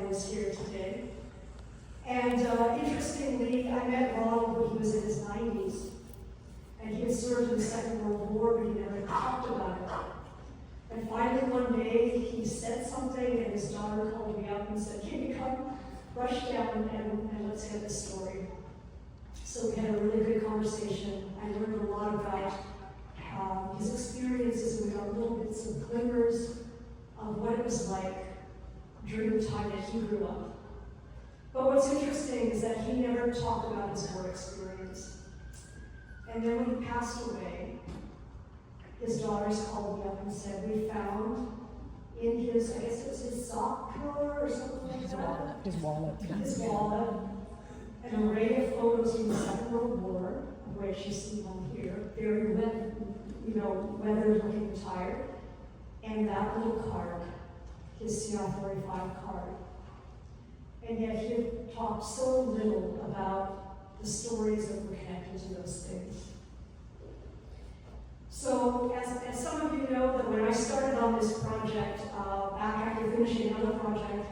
is here today. And interestingly, I met Ronald when he was in his 90s. And he had served in the Second World War, but he never talked about it. And finally one day, he said something, and his daughter called me up and said, "Can you come rush down and let's get this story?" So we had a really good conversation. I learned a lot about his experiences, and we got little bits of glimmers of what it was like during the time that he grew up. But what's interesting is that he never talked about his war experience. And then when he passed away, his daughters called me up and said, "We found in his, I guess it was his sock drawer or something like that. His wallet. His wallet, an array of photos from the Second World War, of which you see one here, very weathered looking tired, and that little card, his CR-45 card. And yet he had talked so little about the stories that were connected to those things. So, as some of you know, that when I started on this project, back after finishing another project,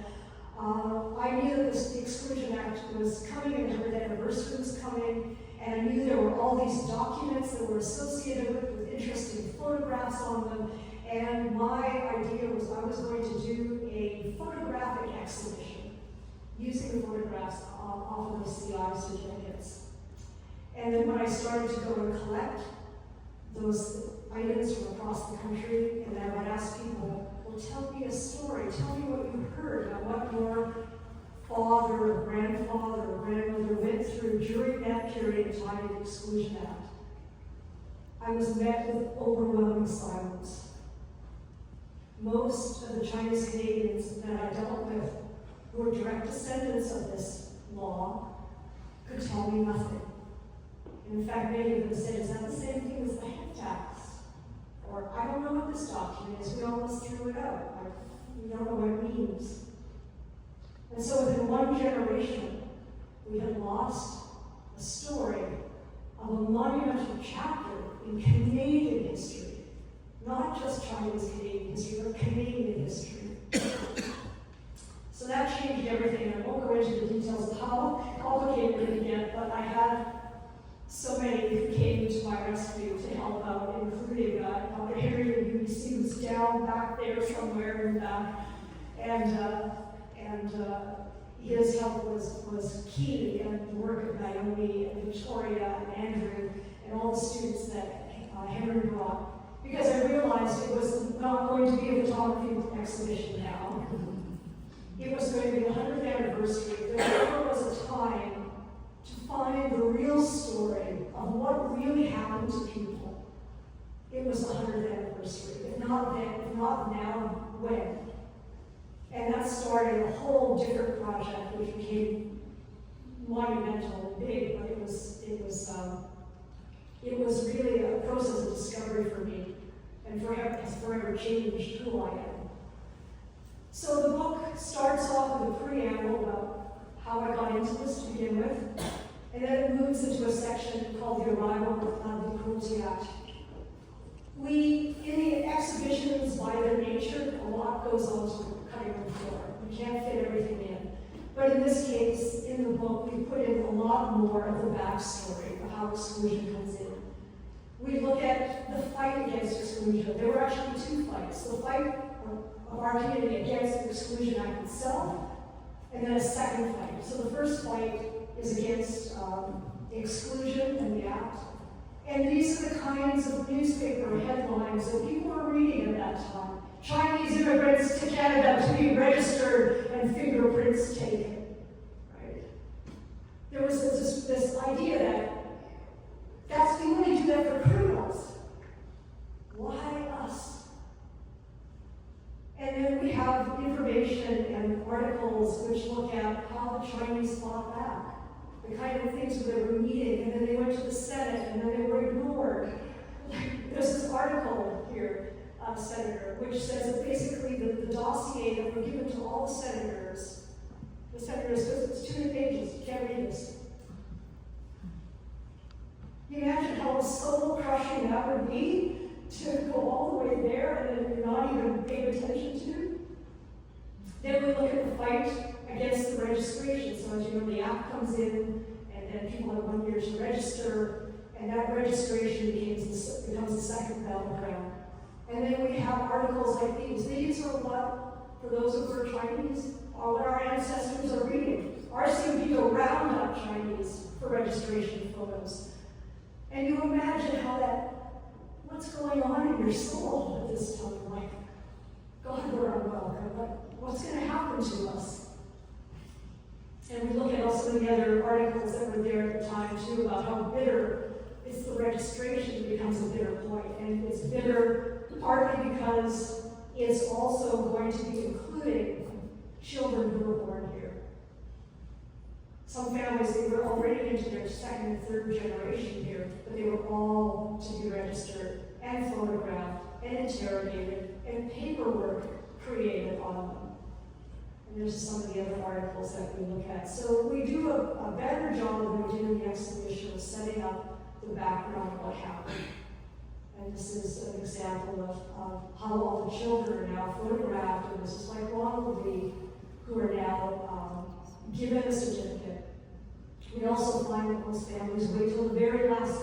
I knew that the Exclusion Act was coming, and the anniversary was coming, and I knew there were all these documents that were associated with interesting photographs on them, and my idea was I was going to do a photographic exhibition using the photographs off of the CI certificates. And then when I started to go and collect those items from across the country, and I would ask people, "Well, tell me a story, tell me what you heard about what your father or grandfather or grandmother went through during that period of time of the Exclusion Act." I was met with overwhelming silence. Most of the Chinese Canadians that I dealt with, who were direct descendants of this law, could tell me nothing. In fact, many of them said, "Is that the same thing as the head tax?" Or, "I don't know what this document is, we almost threw it out. We don't know what it means." And so within one generation, we had lost a story of a monumental chapter in Canadian history, not just Chinese Canadian history, but Canadian history. So that changed everything, and I won't go into the details of how complicated it can get, but I had so many who came to my rescue to help out, including Dr. Henry at UBC, who's down back there somewhere in the back, and his help was key, and the work of Naomi and Victoria and Andrew and all the students that Henry brought, because I realized it was not going to be a photography exhibition now. It was going to be the 100th anniversary. There never was a time to find the real story of what really happened to people. It was the 100th anniversary. If not then, if not now, when? And that started a whole different project, which became monumental and big, but it was really a process of discovery for me, and has forever changed who I am. So the book starts off with a preamble about how I got into this to begin with, and then it moves into a section called The Arrival of the Cruelty Act. In the exhibitions, by their nature, a lot goes on to the cutting room floor. We can't fit everything in. But in this case, in the book, we put in a lot more of the backstory of how exclusion comes in. We look at the fight against exclusion. There were actually two fights. The fight of our community against the Exclusion Act itself, and then a second fight. So the first fight is against exclusion and the act. And these are the kinds of newspaper headlines that people were reading at that time. Chinese immigrants to Canada to be registered and fingerprints taken. Right? There was this idea that we only do that for criminals. Why us? And then we have information and articles which look at how the Chinese fought back, the kind of things that they were meeting, and then they went to the Senate, and then they were ignored. There's this article here, Senator, which says that basically the dossier that were given to all the senators it's 2 pages, you can't read this. You imagine how soul-crushing that would be to go all the way there and then you're not even paying attention to? Then we look at the fight against the registration. So as you know, the app comes in, and then people have 1 year to register, and that registration becomes the second battleground. And then we have articles like these. These are what, for those who are Chinese, are what our ancestors are reading. RCMP will round up Chinese for registration photos. And you imagine how what's going on in your soul at this time? Like, God, we're unwelcome. What's going to happen to us? And we look at also the other articles that were there at the time too about how bitter it's the registration that becomes a bitter point. And it's bitter partly because it's also going to be including children who were born here. Some families, they were already into their second and third generation here, but they were all to be registered and photographed and interrogated and paperwork created on them. And there's some of the other articles that we look at. So we do a better job than we did in the exhibition of setting up the background of what happened. And this is an example of how all the children are now photographed, and this is like Ronald Lee, who are now given a certificate. We also find that most families wait till the very last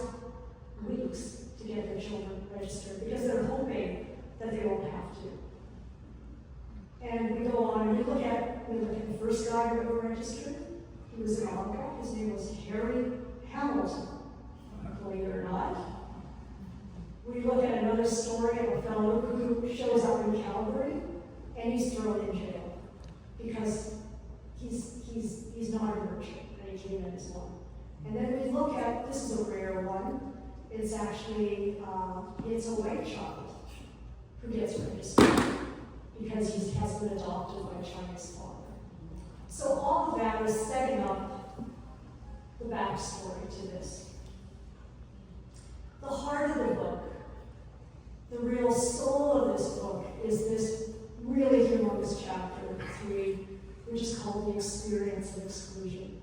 weeks to get their children registered because they're hoping that they won't have to. And we go on and we look at the first guy who ever registered. He was an autograph. His name was Harry Hamilton, believe it or not. We look at another story of a fellow who shows up in Calgary and he's thrown in jail because he's not a merchant and he came in as one. And then we look at, this is a rare one, it's actually, it's a white child who gets registered because he has been adopted by a Chinese father. So all of that is setting up the backstory to this. The heart of the book, the real soul of this book, is this really humongous chapter 3, which is called The Experience of Exclusion.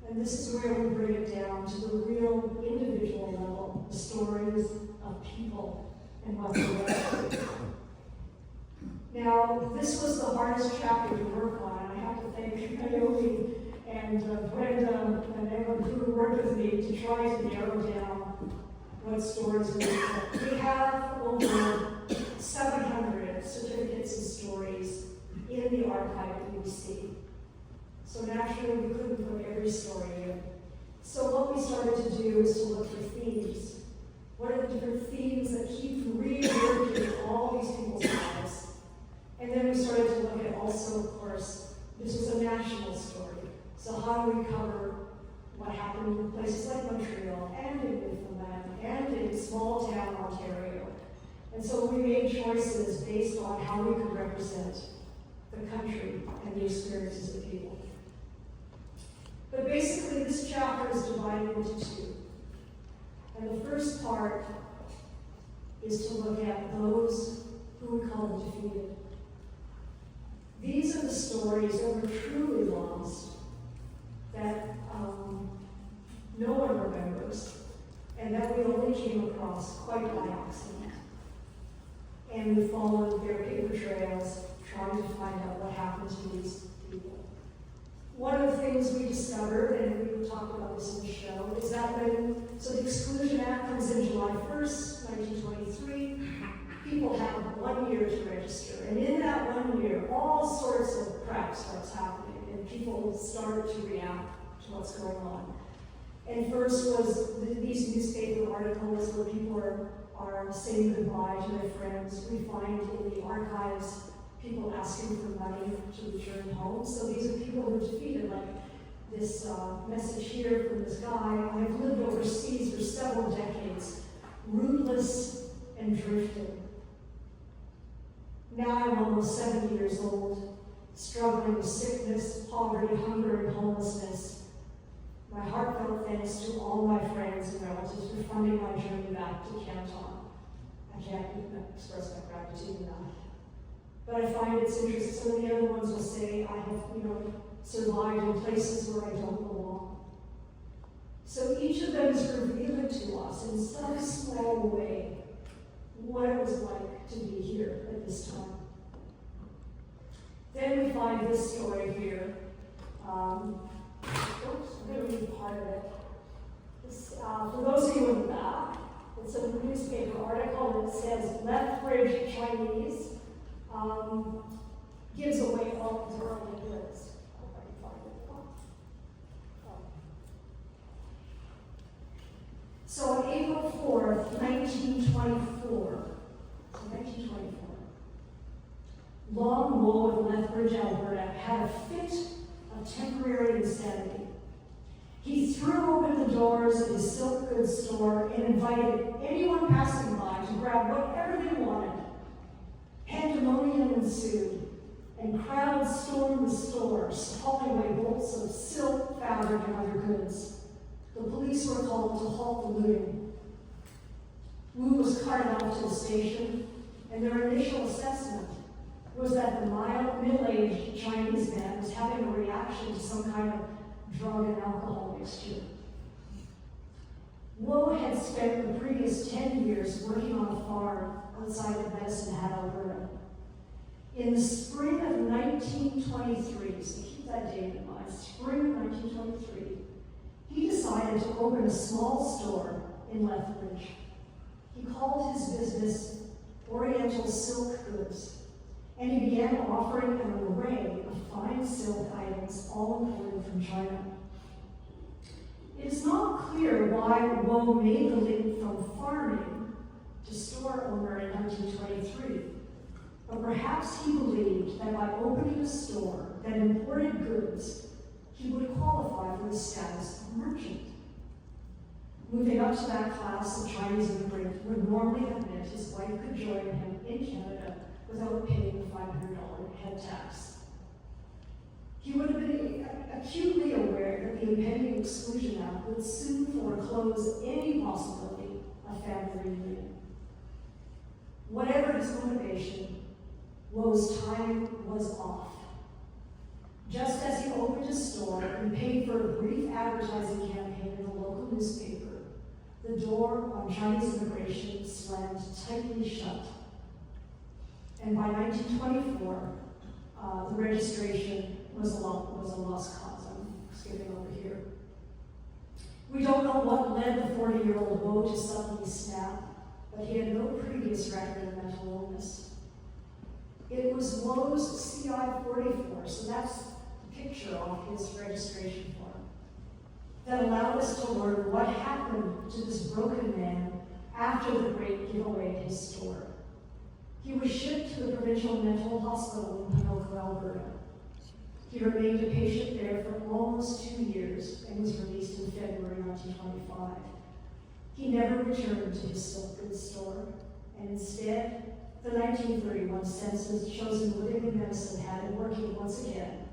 And this is where we bring it down to the real individual level, the stories of people and what they went through. Now, this was the hardest chapter to work on, and I have to thank Naomi and Brenda and everyone who worked with me to try to narrow down what stories we took. We have over 700 certificates and stories in the archive at UBC. So naturally, we couldn't put every story in. So what we started to do is to look for themes. What are the different themes that keep reemerging in all these people's lives? And then we started to look at also, of course, this was a national story. So how do we cover what happened in places like Montreal and in Newfoundland and in small town Ontario? And so we made choices based on how we could represent the country and the experiences of people. But basically, this chapter is divided into two. And the first part is to look at those who we call the defeated. These are the stories that were truly lost, that no one remembers, and that we only came across quite by accident. And we followed their paper trails, trying to find out what happened to these people. One of the things we discovered, and we talked about this in the show, is that so the Exclusion Act comes in July 1st, 1923, people have 1 year to register. And in that 1 year, all sorts of crap starts happening, and people start to react to what's going on. And first was these newspaper articles where people are saying goodbye to their friends. We find in the archives people asking for money to return home. So these are people who are defeated, like this message here from this guy. I've lived overseas for several decades, rootless and drifting. Now I'm almost 70 years old, struggling with sickness, poverty, hunger, and homelessness. My heartfelt thanks to all my friends and relatives for funding my journey back to Canton. I can't even express my gratitude enough. But I find it's interesting. Some of the other ones will say, I have, survived in places where I don't belong. So each of them is revealing to us in some small way what it was like to be here at this time. Then we find this story here, Oops, I'm going to read part of it. This, for those of you in the back, it's a newspaper article that says Lethbridge Chinese gives away all his early goods. Hope I can find it. So on April 4th, 1924, Long Woe of Lethbridge, Alberta, had a fit of temporary insanity. He threw open the doors of his silk goods store and invited anyone passing by to grab whatever they wanted. Pandemonium ensued, and crowds stormed the stores, hauling away bolts of silk, fabric, and other goods. The police were called to halt the looting. Wu was carted out to the station, and their initial assessment was that the mild, middle-aged Chinese man was having a reaction to some kind of drug and alcohol mixture. Wu had spent the previous 10 years working on a farm outside of Medicine Hat, Alberta. In the spring of 1923, so keep that date in mind, spring of 1923, he decided to open a small store in Lethbridge. He called his business Oriental Silk Goods, and he began offering an array of fine silk items, all imported from China. It is not clear why Wu made the leap from farming to store owner in 1923, but perhaps he believed that by opening a store that imported goods, he would qualify for the status of merchant. Moving up to that class of Chinese immigrant would normally have meant his wife could join him in Canada without paying the $500 head tax. He would have been acutely aware that the impending Exclusion Act would soon foreclose any possibility of family reunion. Whatever his motivation, Wu's time was off. Just as he opened his store and paid for a brief advertising campaign in the local newspaper, the door on Chinese immigration slammed tightly shut. And by 1924, the registration was a lost cause. I'm skipping over here. We don't know what led the 40-year-old Wu to suddenly snap, but he had no previous record of mental illness. It was Wu's CI-44, so that's the picture of his registration form, that allowed us to learn what happened to this broken man after the great giveaway at his store. He was shipped to the Provincial Mental Hospital in Pinocchio, Alberta. He remained a patient there for almost 2 years and was released in February 1925. He never returned to his silk goods store, and instead, the 1931 census shows him living in Medicine Hat and working once again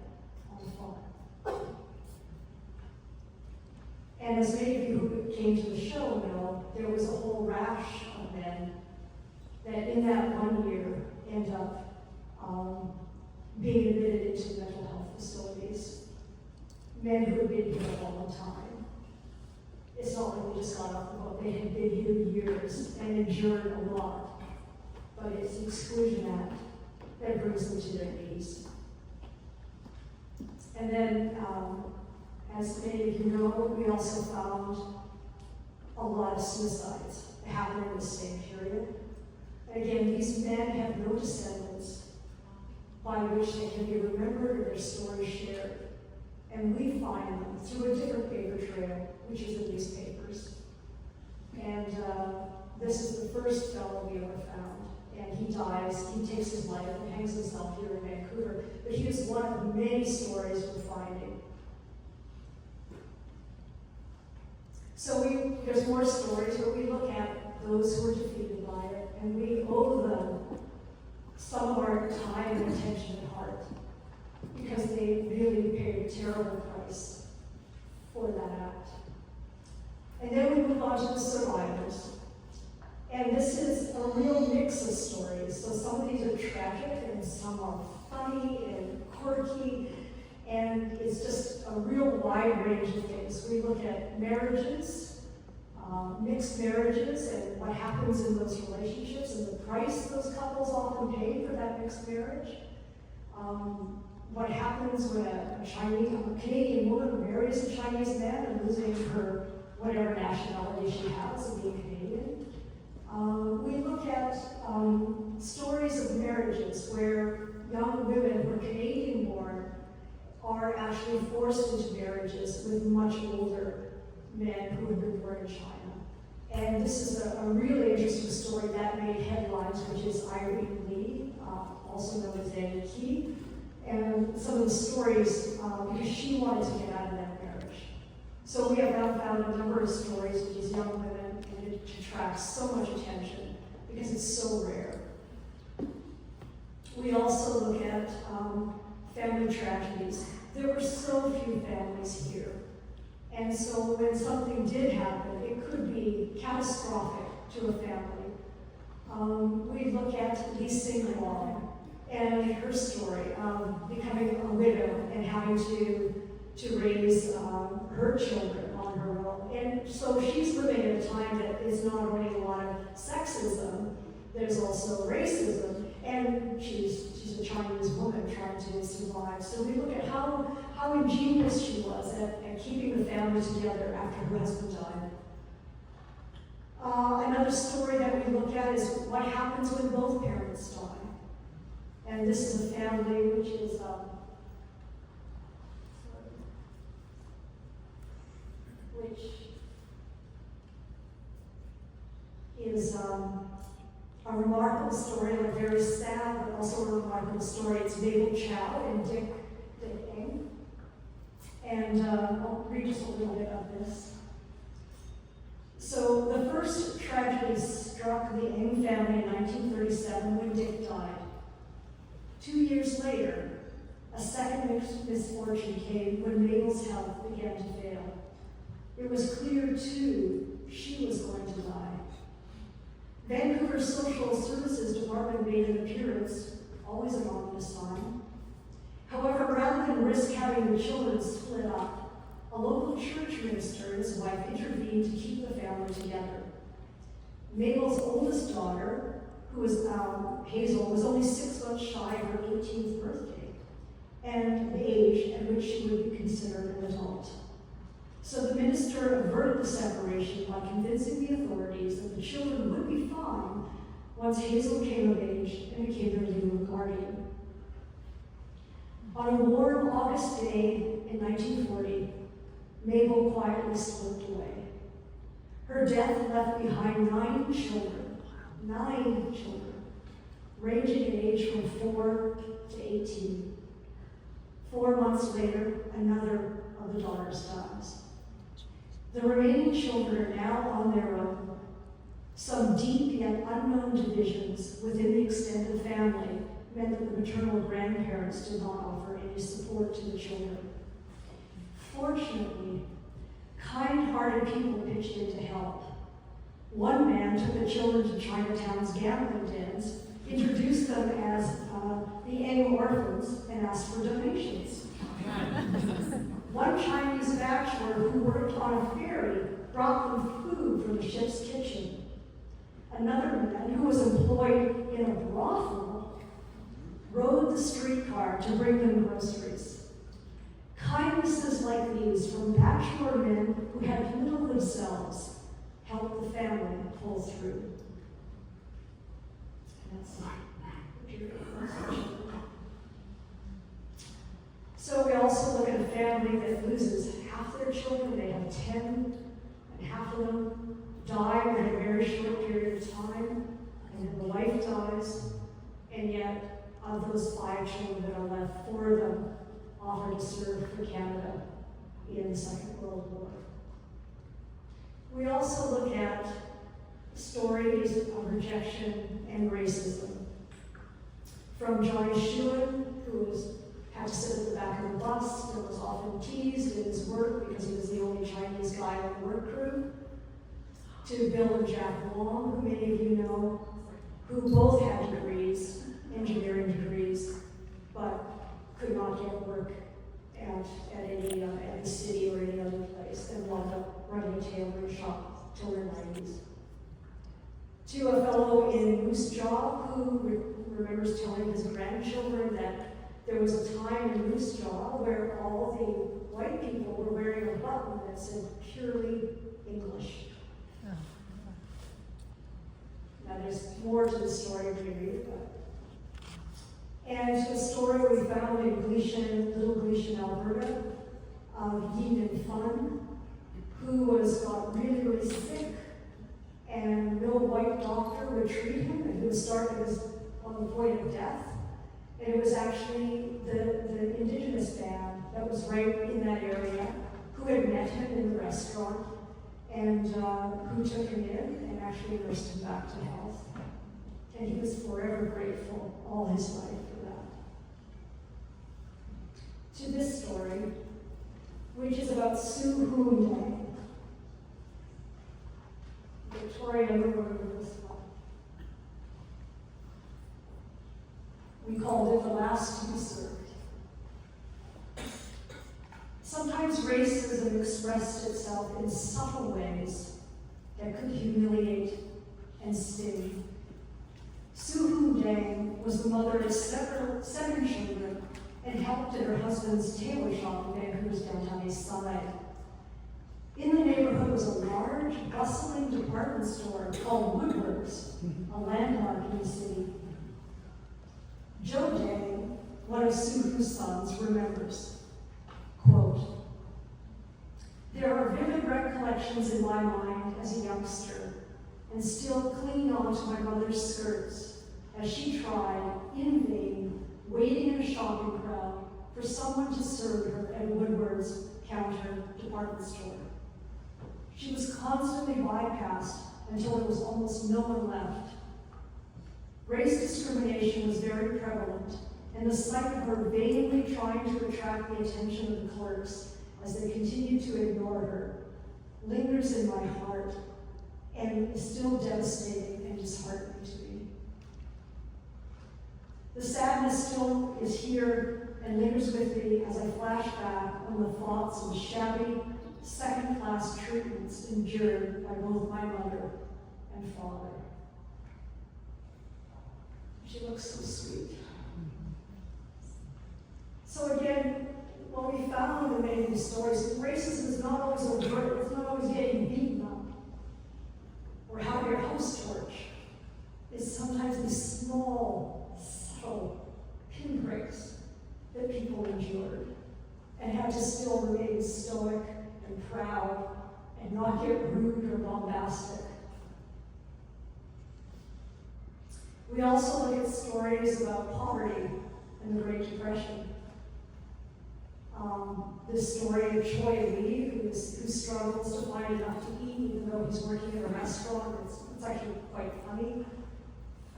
on the farm. And as many of you who came to the show know, there was a whole rash of men that in that 1 year end up being admitted into mental health facilities. Men who had been here a long time. It's not like they just got off the boat. They had been here years and endured a lot. But it's the Exclusion Act that brings them to their knees. And then, as many of you know, we also found a lot of suicides happening in the same period. Again, these men have no descendants by which they can be remembered or their stories shared. And we find them through a different paper trail, which is the newspapers. And this is the first fellow we ever found. And he dies, he takes his life and hangs himself here in Vancouver. But he is one of the many stories we're finding. So there's more stories, but we look at those who were defeated by it, and we owe them some of our time and attention and heart, because they really paid a terrible price for that act. And then we move on to the survivors. And this is a real mix of stories. So some of these are tragic, and some are funny and quirky, and it's just a real wide range of things. We look at marriages, mixed marriages, and what happens in those relationships, and the price those couples often pay for that mixed marriage. what happens when a Canadian woman marries a Chinese man and losing her whatever nationality she has of being Canadian. We look at stories of marriages where young women who are Canadian-born are actually forced into marriages with much older men who have been born in China. And this is a really interesting story that made headlines, which is Irene Lee, also known as Annie Key. And some of the stories, because she wanted to get out of that marriage. So we have now found a number of stories with these young women, and it attracts so much attention because it's so rare. We also look at family tragedies. There were so few families here. And so when something did happen, it could be catastrophic to a family. We look at Lee Sing Wong and her story of becoming a widow and having to raise her children on her own. And so she's living at a time that is not only a lot of sexism, there's also racism, and she's a Chinese woman trying to survive. So we look at how ingenious she was at keeping the family together after her husband died. Another story that we look at is what happens when both parents die. And this is a family which is a remarkable story, like very sad, but also a remarkable story. It's Mabel Chow and Dick Eng. And I'll read just a little bit of this. So the first tragedy struck the Eng family in 1937 when Dick died. 2 years later, a second misfortune came when Mabel's health began to fail. It was clear, too, she was going to die. Vancouver Social Services Department made an appearance, always an ominous sign. However, rather than risk having the children split up, a local church minister and his wife intervened to keep the family together. Mabel's oldest daughter, who was Hazel, was only 6 months shy of her 18th birthday, and the age at which she would be considered an adult. So the minister averted the separation by convincing the authorities that the children would be fine once Hazel came of age and became their legal guardian. On a warm August day in 1940, Mabel quietly slipped away. Her death left behind 9 children, ranging in age from 4 to 18. 4 months later, another of the daughters dies. The remaining children are now on their own. Some deep yet unknown divisions within the extended family meant that the maternal grandparents did not offer any support to the children. Fortunately, kind-hearted people pitched in to help. One man took the children to Chinatown's gambling dens, introduced them as the Eng orphans, and asked for donations. One Chinese bachelor who worked on a ferry brought them food from the ship's kitchen. Another man who was employed in a brothel rode the streetcar to bring them groceries. Kindnesses like these from bachelor men who had little themselves helped the family pull through. And that's So we also look at a family that loses half their children. They have 10, and half of them die in a very short period of time, and then the wife dies, and yet of those 5 children that are left, 4 of them offered to serve for Canada in the Second World War. We also look at stories of rejection and racism. From Johnny Schuin, who had to sit at the back of the bus and was often teased in his work because he was the only Chinese guy on the work crew, to Bill and Jack Wong, who many of you know, who both had degrees, engineering degrees, but could not get work at the city or any other place, and wound up running a tailoring shop till their 90s. To a fellow in Moose Jaw who remembers telling his grandchildren that There was a time in Moose Jaw where all the white people were wearing a button that said purely English. Now there's more to the story when you read it, but. And the story we found in Gleason, Little Gleason, Alberta, of Yin Fun, who got really, really sick, and no white doctor would treat him, and he was on the point of death. And it was actually the indigenous band that was right in that area who had met him in the restaurant and who took him in and actually nursed him back to health. And he was forever grateful all his life for that. To this story, which is about Sue Hoon Day. Victoria never remembered this one. We called it The Last to Be Served. Sometimes racism expressed itself in subtle ways that could humiliate and sting. Sue Hoon Dang was the mother of seven children and helped at her husband's tailor shop in Vancouver's downtown east side. In the neighborhood was a large, bustling department store called Woodward's, a landmark in the city. Joe Dang, one of Sue Hoo's sons, remembers, quote, "There are vivid recollections in my mind as a youngster, and still clinging on to my mother's skirts as she tried, in vain, waiting in a shopping crowd for someone to serve her at Woodward's counter department store. She was constantly bypassed until there was almost no one left. Race discrimination was very prevalent, and the sight of her vainly trying to attract the attention of the clerks as they continued to ignore her lingers in my heart and is still devastating and disheartening to me. The sadness still is here and lingers with me as I flash back on the thoughts of shabby, second-class treatments endured by both my mother and father." She looks so sweet. So again, what we found in many of these stories is racism is not always overt, it's not always getting beaten up or having your house torched. It's sometimes these small, subtle pinpricks that people endured and had to still remain stoic and proud and not get rude or bombastic. We also look at stories about poverty and the Great Depression. This story of Choi Lee, who struggles to find enough to eat even though he's working in a restaurant. It's actually quite funny.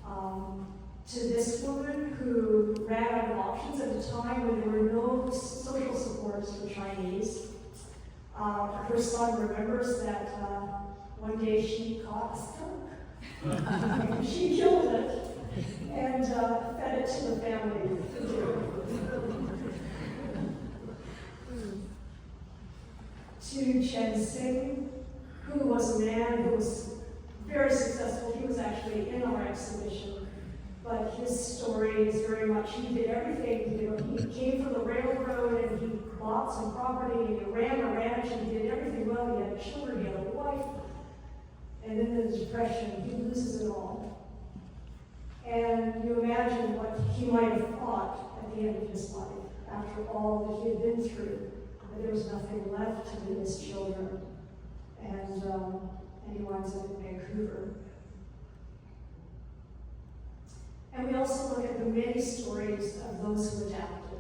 To this woman who ran out of options at a time when there were no social supports for Chinese. Her son remembers that one day she caught a skunk. And she killed it and fed it to the family. To Chen Sing, who was a man who was very successful. He was actually in our exhibition, but his story is very much, he did everything. He came from the railroad and he bought some property, he ran a ranch and he did everything well. He had children, he had a wife, and in the Depression, he loses it all. And you imagine what he might have thought at the end of his life, after all that he had been through, that there was nothing left to leave his children. And he winds up in Vancouver. And we also look at the many stories of those who adapted,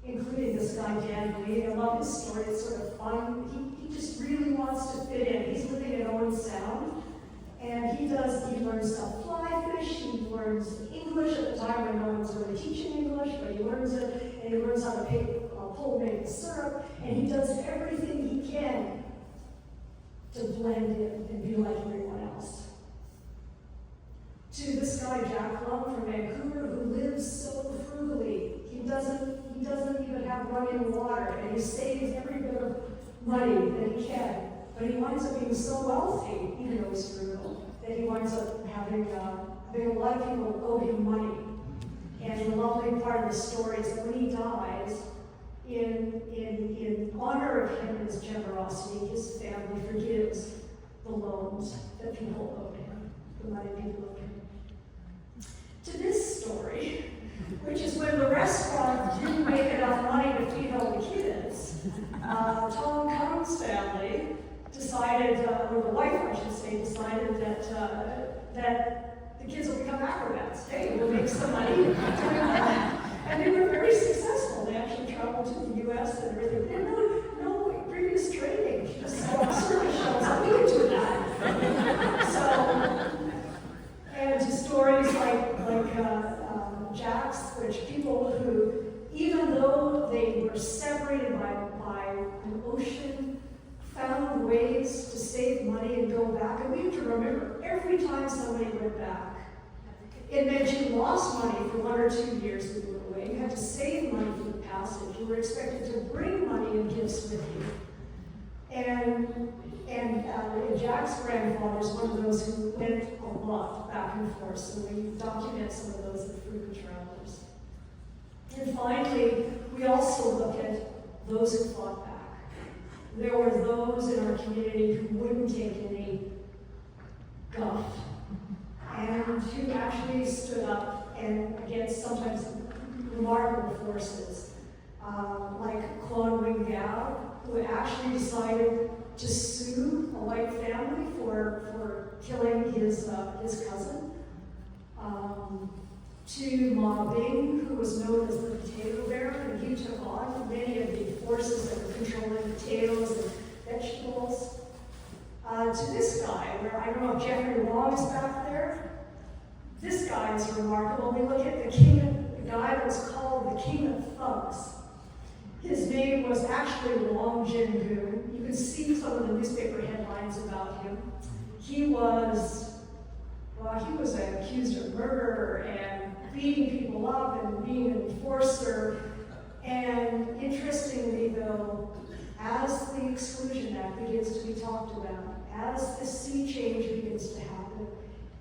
including this guy, Dan Lee. I love his story, it's sort of fun. He just really wants to fit in. He's living in Owen Sound, and he learns to fly fish, he learns English at the time when no one's really teaching English, but he learns it, and he learns how to pull maple syrup, and he does everything he can to blend in and be like everyone else. To this guy, Jack Love from Vancouver, who lives so frugally. He doesn't even have running water, and he saves every bit of money that he can. But he winds up being so wealthy, even though he's frugal, that he winds up having a lot of people owe him money. And the lovely part of the story is that when he dies, in honor of him and his generosity, his family forgives the loans that people owed him, the money people owed him. To this story, which is when the restaurant didn't make enough money to feed all the kids, Tom Cumm's family decided, or the wife, I should say, decided that the kids will become acrobats. Hey, we'll make some money doing that. And they were very successful. They actually traveled to the U.S. and everything. They had no previous training. Just saw service shows. We could do that. So, and to stories like Jack's, which people who, even though they were separated by an ocean, found ways to save money and go back. And we have to remember, every time somebody went back, it meant you lost money for 1 or 2 years that you were away. You had to save money for the passage. You were expected to bring money and gifts with you. And Jack's grandfather is one of those who went a lot back and forth, so we document some of those as frequent travelers. And finally, we also look at those who fought back. There were those in our community who wouldn't take any guff, and who actually stood up and against sometimes remarkable forces, like Claude Wingao, who actually decided to sue a white family for killing his cousin, to Ma Bing, who was known as the potato bear, and he took on many of the forces that were controlling potatoes and vegetables. To this guy, where I don't know if Jeffrey Wong is back there. This guy is remarkable. We look at the guy that was called the King of Thugs. His name was actually Wong Jin-gu. You can see some of the newspaper headlines about him. He was accused of murder and beating people up and being an enforcer. And interestingly, though, as the Exclusion Act begins to be talked about, as the sea change begins to happen,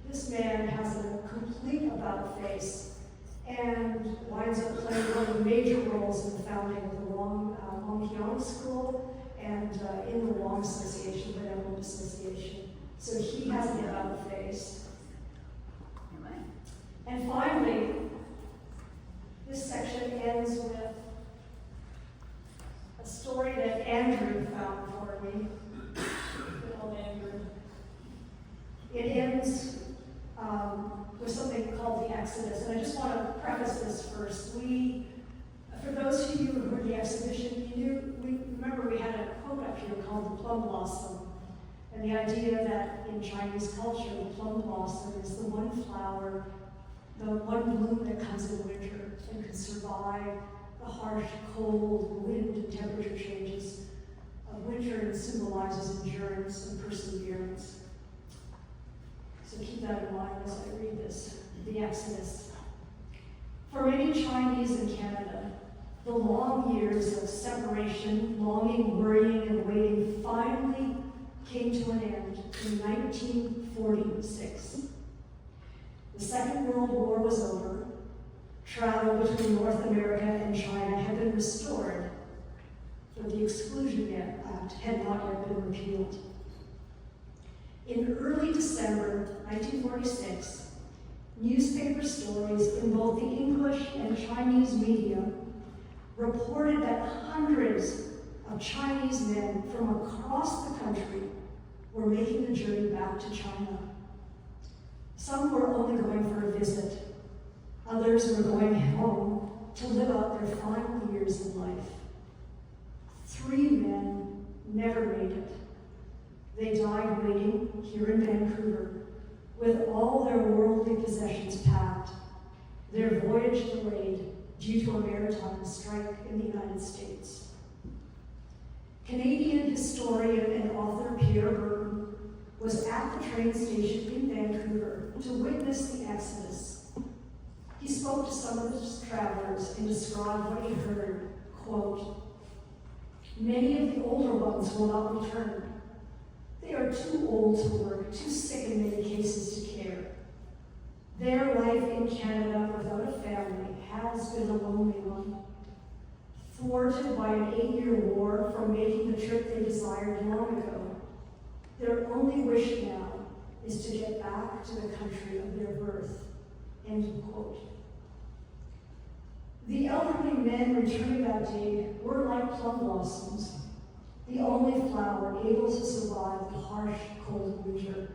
this man has a complete about-face and winds up playing one of the major roles in the founding of the Wong School and in the Wong Association, the Benevolent Association. So he has an about-face. And finally, this section ends with a story that Andrew found for me. Good old Andrew. It ends with something called the Exodus. And I just want to preface this first. For those of you who heard the exhibition, remember we had a quote up here called the plum blossom. And the idea that in Chinese culture, the plum blossom is the one flower, the one bloom that comes in winter and can survive the harsh, cold, wind and temperature changes of winter, and symbolizes endurance and perseverance. So keep that in mind as I read this, the Exodus. For many Chinese in Canada, the long years of separation, longing, worrying, and waiting finally came to an end in 1946. The Second World War was over. Travel between North America and China had been restored, but the Exclusion Act had not yet been repealed. In early December 1946, newspaper stories in both the English and Chinese media reported that hundreds of Chinese men from across the country were making the journey back to China. Some were only going for a visit. Others were going home to live out their final years in life. 3 men never made it. They died waiting here in Vancouver with all their worldly possessions packed, their voyage delayed due to a maritime strike in the United States. Canadian historian and author Pierre Burton was at the train station in Vancouver to witness the Exodus. He spoke to some of the travelers and described what he heard, quote, "Many of the older ones will not return. They are too old to work, too sick in many cases to care. Their life in Canada without a family has been a lonely one. Thwarted by an 8-year war from making the trip they desired long ago, their only wish now is to get back to the country of their birth. End quote. The elderly men returning that day were like plum blossoms, the only flower able to survive the harsh, cold winter.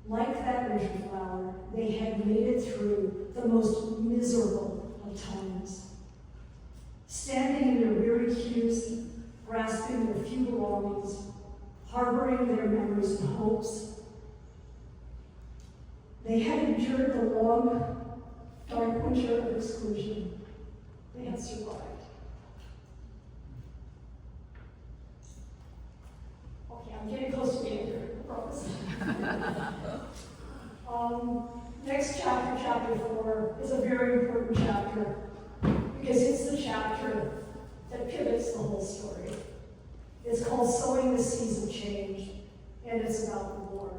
Like that winter flower, they had made it through the most miserable of times. Standing in their weary queues, grasping their few belongings, harboring their memories and hopes, they had endured the long, dark winter of exclusion. They had survived. Okay, I'm getting close to the end here, I promise. Next chapter, chapter 4, is a very important chapter because it's the chapter that pivots the whole story. It's called Sowing the Seeds of Change, and it's about the war.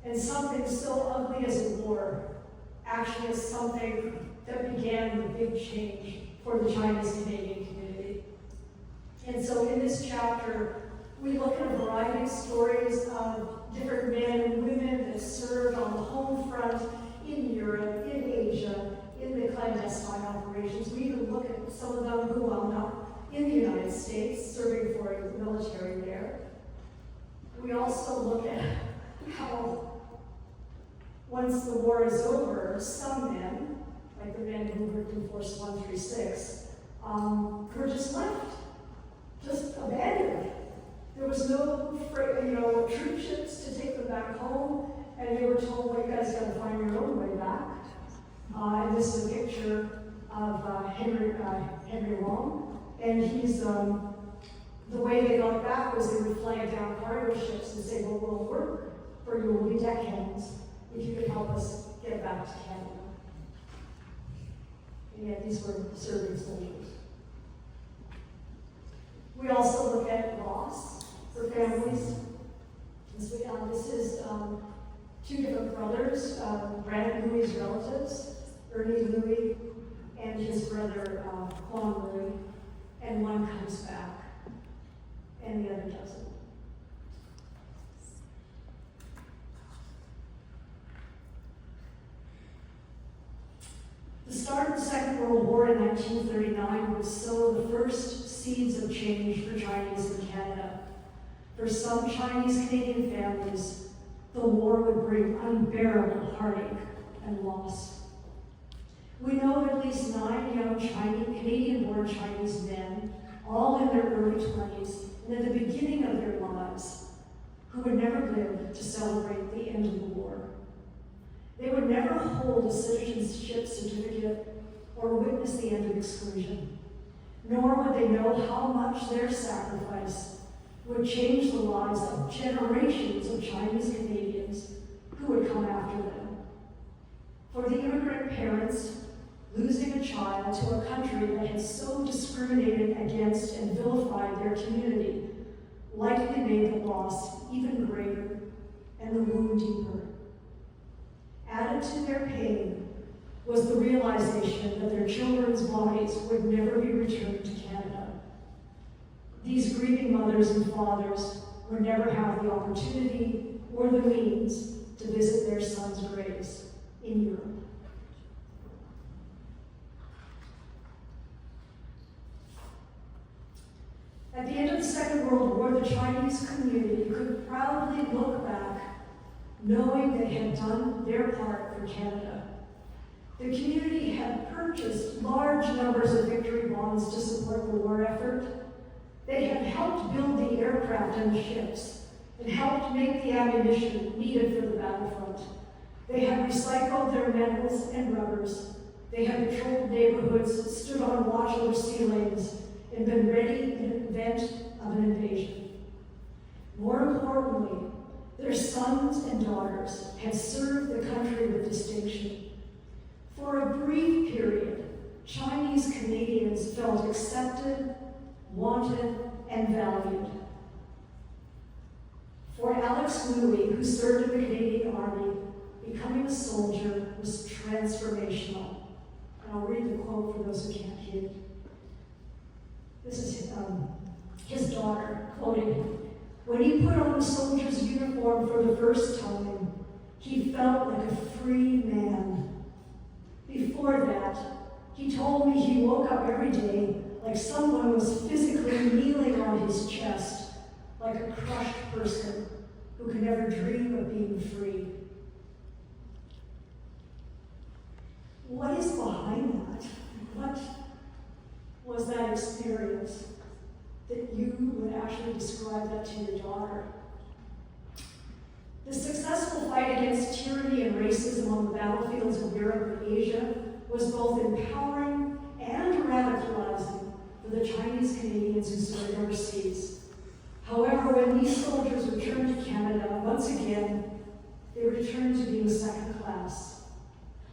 And something so ugly as a war actually is something that began the big change for the Chinese-Canadian community. And so in this chapter, we look at a variety of stories of different men and women that served on the home front in Europe, in Asia, in the clandestine operations. We even look at some of them who wound up in the United States, serving for the military there. We also look at how, once the war is over, some men, like the men who worked in Force 136, were just left, just abandoned. There was no, troop ships to take them back home, and they were told, well, you guys got to find your own way back. And this is a picture of Henry Wong, and he's, the way they got back was they would flag down cargo ships and say, well, we'll work for you, we'll be deckhands if you could help us get back to Canada. And yet these were serving soldiers. We also look at loss for families. This is two different brothers, Brandon Louis' relatives, Ernie Louis and his brother Quan Louis, and one comes back and the other doesn't. The start of the Second World War in 1939 would sow the first seeds of change for Chinese in Canada. For some Chinese-Canadian families, the war would bring unbearable heartache and loss. We know of at least 9 young Canadian-born Chinese men, all in their early 20s and at the beginning of their lives, who would never live to celebrate the end of the war. They would never hold a citizenship certificate or witness the end of exclusion, nor would they know how much their sacrifice would change the lives of generations of Chinese Canadians who would come after them. For the immigrant parents, losing a child to a country that had so discriminated against and vilified their community likely made the loss even greater and the wound deeper. Added to their pain was the realization that their children's bodies would never be returned to Canada. These grieving mothers and fathers would never have the opportunity or the means to visit their sons' graves in Europe. At the end of the Second World War, the Chinese community could proudly look back, knowing they had done their part for Canada. The community had purchased large numbers of victory bonds to support the war effort. They had helped build the aircraft and the ships, and helped make the ammunition needed for the battlefront. They had recycled their metals and rubbers. They had patrolled neighborhoods, stood on watch over sea lanes, and been ready in the event of an invasion. More importantly, their sons and daughters had served the country with distinction. For a brief period, Chinese Canadians felt accepted, wanted, and valued. For Alex Louis, who served in the Canadian Army, becoming a soldier was transformational. I'll read the quote for those who can't hear. This is his daughter, quoting, "When he put on the soldier's uniform for the first time, he felt like a free man. Before that, he told me he woke up every day like someone was physically kneeling on his chest, like a crushed person who could never dream of being free." What is behind that? What was that experience that you would actually describe that to your daughter? The successful fight against tyranny and racism on the battlefields of Europe and Asia was both empowering and radicalizing for the Chinese Canadians who served overseas. However, when these soldiers returned to Canada, once again, they returned to being second class.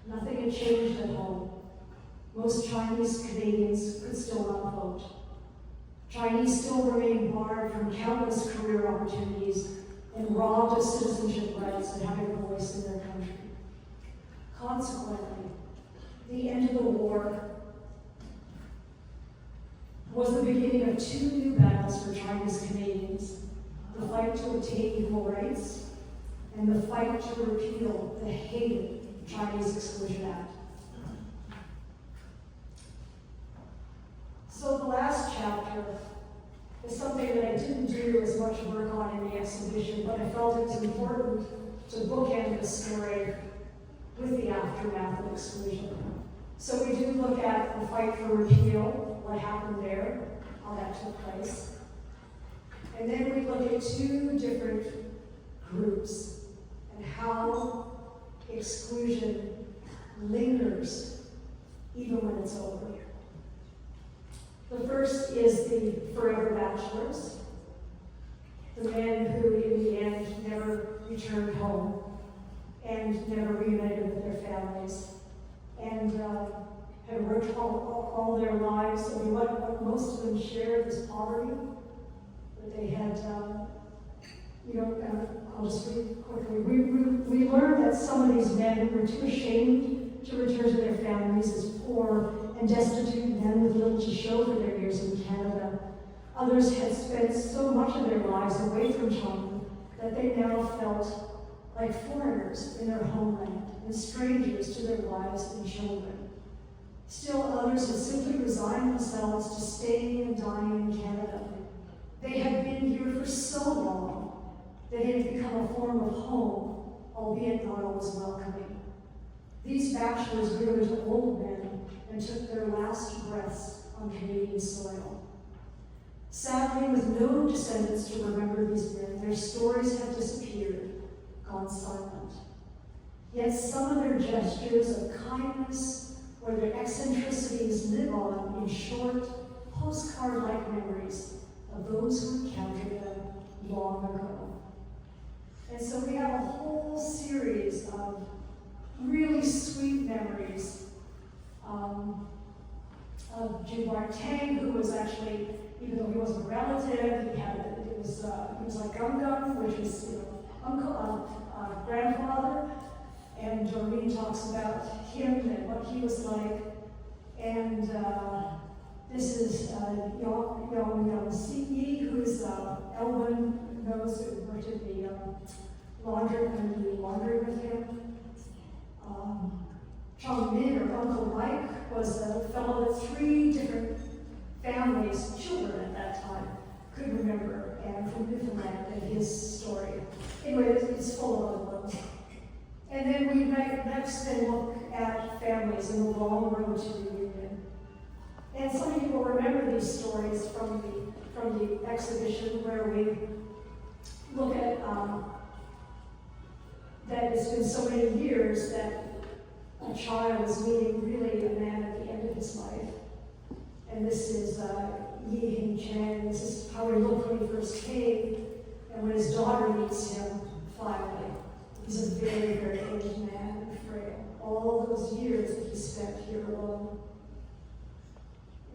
Nothing had changed at home. Most Chinese Canadians could still not vote. Chinese still remain barred from countless career opportunities and robbed of citizenship rights and having a voice in their country. Consequently, the end of the war was the beginning of two new battles for Chinese Canadians: the fight to obtain equal rights and the fight to repeal the hated Chinese Exclusion Act. So the last chapter is something that I didn't do as much work on in the exhibition, but I felt it was important to bookend the story with the aftermath of exclusion. So we do look at the fight for repeal, what happened there, how that took place. And then we look at two different groups and how exclusion lingers even when it's over. The first is the forever bachelors, the men who in the end never returned home and never reunited with their families and had worked all their lives. I mean, what most of them shared was poverty, that they had, I'll just read quickly. We learned that some of these men were too ashamed to return to their families as poor and destitute men with little to show for their years in Canada. Others had spent so much of their lives away from China that they now felt like foreigners in their homeland and strangers to their wives and children. Still others had simply resigned themselves to staying and dying in Canada. They had been here for so long that it had become a form of home, albeit not always welcoming. These bachelors grew into old men and took their last breaths on Canadian soil. Sadly, with no descendants to remember these men, their stories have disappeared, gone silent. Yet some of their gestures of kindness or their eccentricities live on in short, postcard-like memories of those who encountered them long ago. And so we have a whole series of really sweet memories of Jubart Tang, who was actually, even though he wasn't a relative, he was like Gum Gum, which is uncle, grandfather, and Doreen talks about him and what he was like. And this is Yong Siki, who is Elvin, knows who worked in the laundry with him. Chong Min, or Uncle Mike, was a fellow that 3 different families, children at that time, could remember, and from Newfoundland, and his story. Anyway, it's full of ones. And then we next then look at families in the long road to reunion. And some of you will remember these stories from the exhibition, where we look at that it's been so many years that a child is meeting really a man at the end of his life. And this is Yi Hing Chen. This is how he looked when he first came, and when his daughter meets him, finally. He's a very, very aged man and frail. All those years that he spent here alone.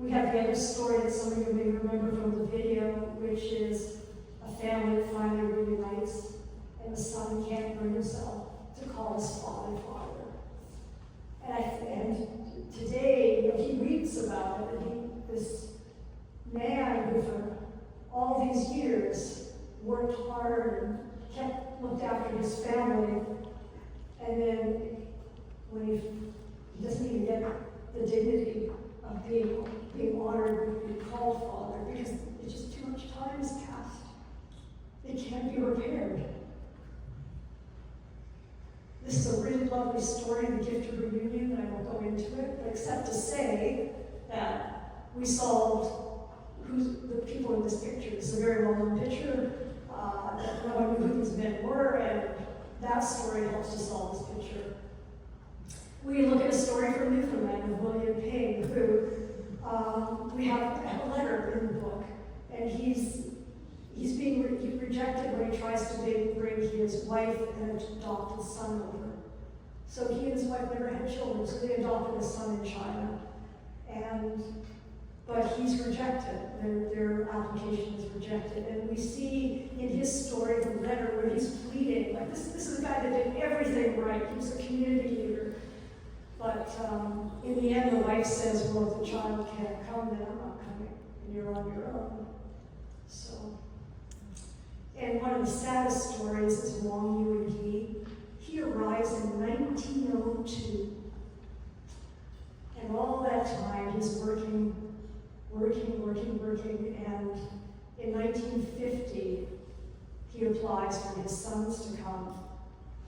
We have the other story that some of you may remember from the video, which is a family that finally reunites, and the son can't bring himself to call his father father. And today, you know, he reads about it, and this man who for all these years worked hard and looked after his family, and then when he doesn't even get the dignity of being honored with being called father, because it's just too much time has passed. It can't be repaired. This is a really lovely story, the gift of reunion, and I won't go into it, but except to say that we solved who's the people in this picture. This is a very well-known picture. That no one knew who these men were, and that story helps to solve this picture. We look at a story from Newfoundland of William Payne, who we have a letter in the book, and he's being rejected when he tries to bring his wife and an adopted son over. So he and his wife never had children, so they adopted a son in China. But he's rejected. Their application is rejected. And we see in his story, the letter, where he's pleading, like this is a guy that did everything right. He was a community leader. But in the end, the wife says, well, if the child can't come, then I'm not coming, and you're on your own. So, and one of the saddest stories is Wang Yu and he arrives in 1902. And all that time, he's working, and in 1950, he applies for his sons to come,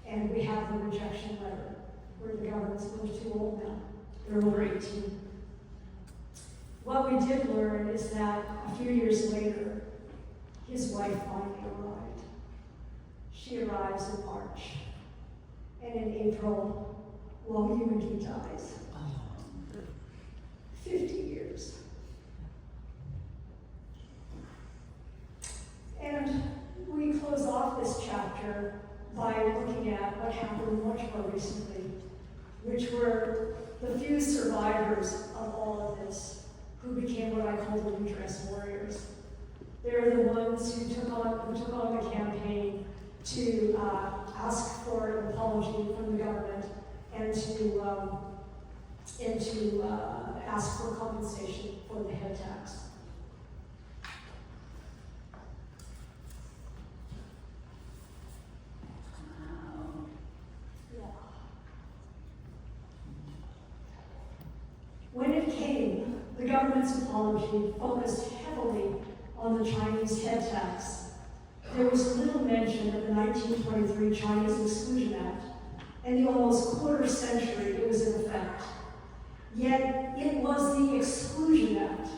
and we have the rejection letter, where the government's a little too old now. They're over 18. What we did learn is that a few years later, his wife finally arrived. She arrives in March, and in April, Wang Yu dies. 50 years. And we close off this chapter by looking at what happened much more recently, which were the few survivors of all of this who became what I call the redress warriors. They're the ones who took on the campaign to ask for an apology from the government and to ask for compensation for the head tax. When it came, the government's apology focused heavily on the Chinese head tax. There was little mention of the 1923 Chinese Exclusion Act and the almost quarter century it was in effect. Yet it was the Exclusion Act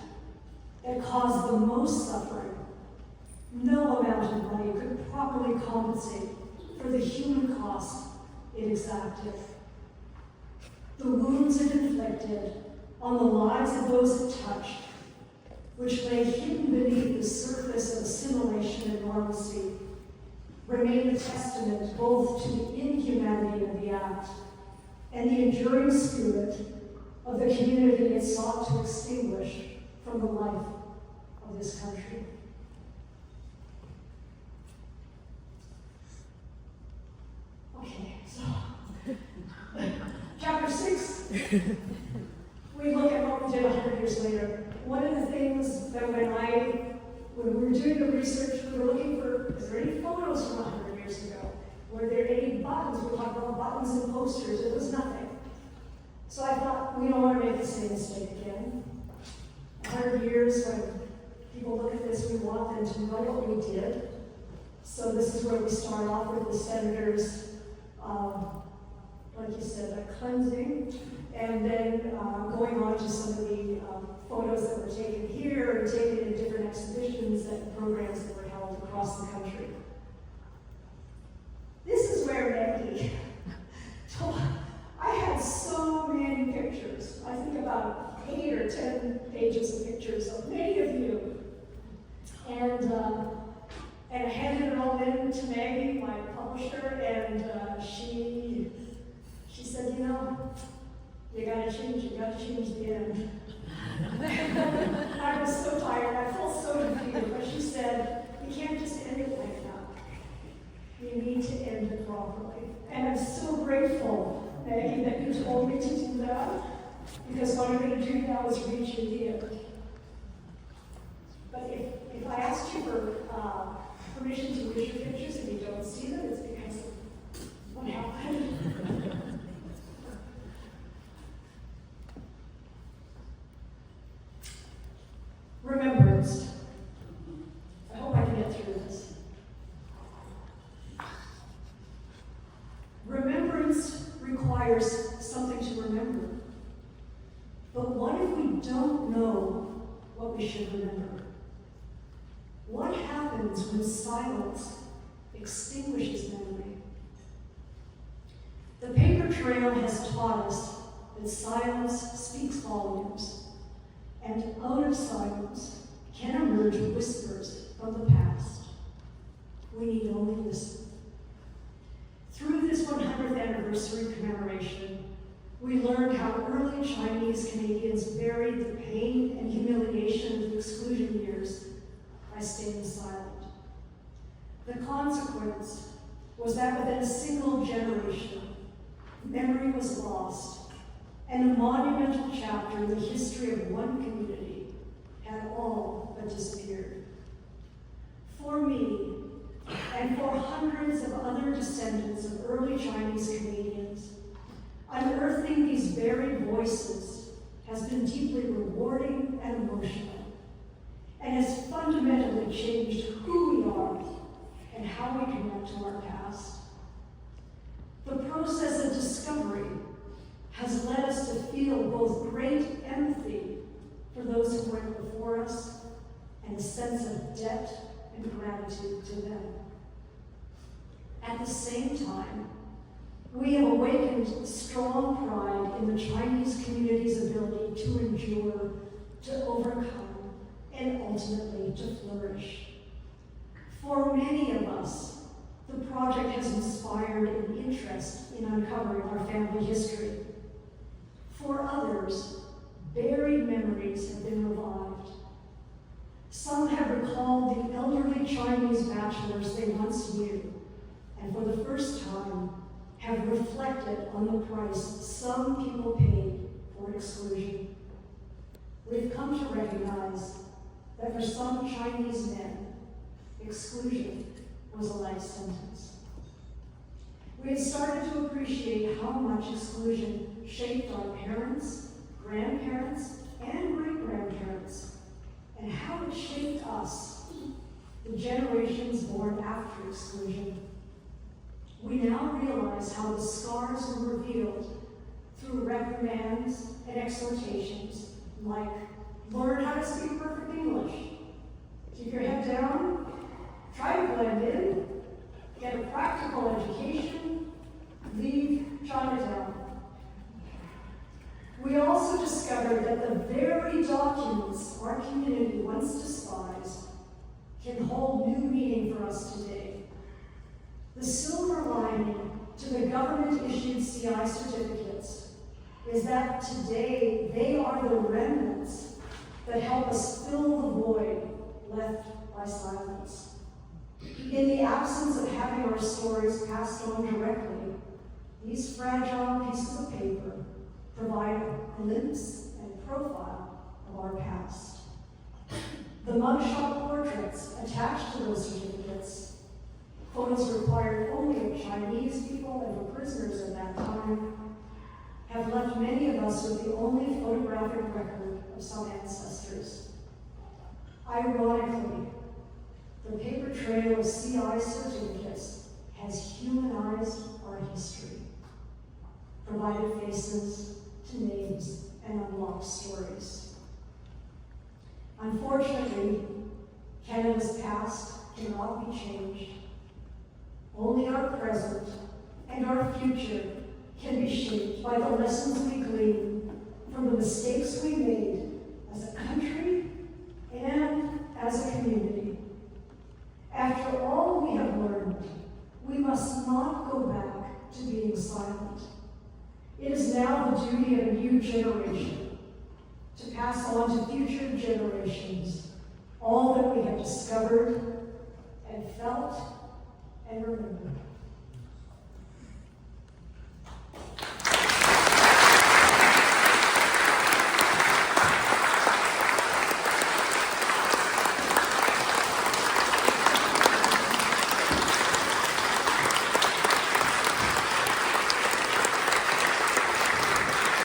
that caused the most suffering. No amount of money could properly compensate for the human cost it exacted. The wounds it inflicted on the lives of those it touched, which lay hidden beneath the surface of assimilation and normalcy, remain a testament both to the inhumanity of the act and the enduring spirit of the community it sought to extinguish from the life of this country. Okay, so chapter 6, we look at what we did 100 years later. One of the things that when we were doing the research, we were looking for, is there any photos from 100 years ago? Were there any buttons? We talked about buttons and posters. There was nothing. So I thought, we don't want to make the same mistake again. 100 years, when people look at this, we want them to know what we did. So this is where we start off with the senators, like you said, like cleansing, and then going on to some of the photos that were taken here and taken in different exhibitions and programs that were held across the country. This is where Maggie told. I had so many pictures. I think about 8 or 10 pages of pictures of many of you. And I handed it all in to Maggie, my publisher, and she said, you know, you gotta change the end. I was so tired, I felt so defeated, but she said, you can't just end it like that. You need to end it properly. And I'm so grateful, Maggie, that you told me to do that. we should remember. What happens when silence extinguishes memory? The paper trail has taught us that silence speaks volumes, and out of silence can emerge whispers from the past. We need only listen. Through this 100th anniversary commemoration, we learned how early Chinese Canadians buried the pain and humiliation of the exclusion years by staying silent. The consequence was that within a single generation, memory was lost, and a monumental chapter in the history of one community had all but disappeared. For me, and for hundreds of other descendants of early Chinese Canadians, unearthing these buried voices has been deeply rewarding and emotional, and has fundamentally changed who we are and how we connect to our past. The process of discovery has led us to feel both great empathy for those who went before us and a sense of debt and gratitude to them. At the same time, we have awakened strong pride in the Chinese community's ability to endure, to overcome, and ultimately to flourish. For many of us, the project has inspired an interest in uncovering our family history. For others, buried memories have been revived. Some have recalled the elderly Chinese bachelors they once knew, and for the first time have reflected on the price some people paid for exclusion. We've come to recognize that for some Chinese men, exclusion was a life sentence. We have started to appreciate how much exclusion shaped our parents, grandparents, and great-grandparents, and how it shaped us, the generations born after exclusion. We now realize how the scars were revealed through reprimands and exhortations like, learn how to speak perfect English, keep your head down, try to blend in, get a practical education, leave Chinatown. We also discovered that the very documents our community once despised can hold new meaning for us today. The silver lining to the government-issued CI certificates is that today they are the remnants that help us fill the void left by silence. In the absence of having our stories passed on directly, these fragile pieces of paper provide a glimpse and profile of our past. The mugshot portraits attached to those certificates, photos required only of Chinese people and for prisoners at that time, have left many of us with the only photographic record of some ancestors. Ironically, the paper trail of CI certificates has humanized our history, provided faces to names and unlocked stories. Unfortunately, Canada's past cannot be changed. Only our present and our future can be shaped by the lessons we glean from the mistakes we made as a country and as a community. After all we have learned, we must not go back to being silent. It is now the duty of a new generation to pass on to future generations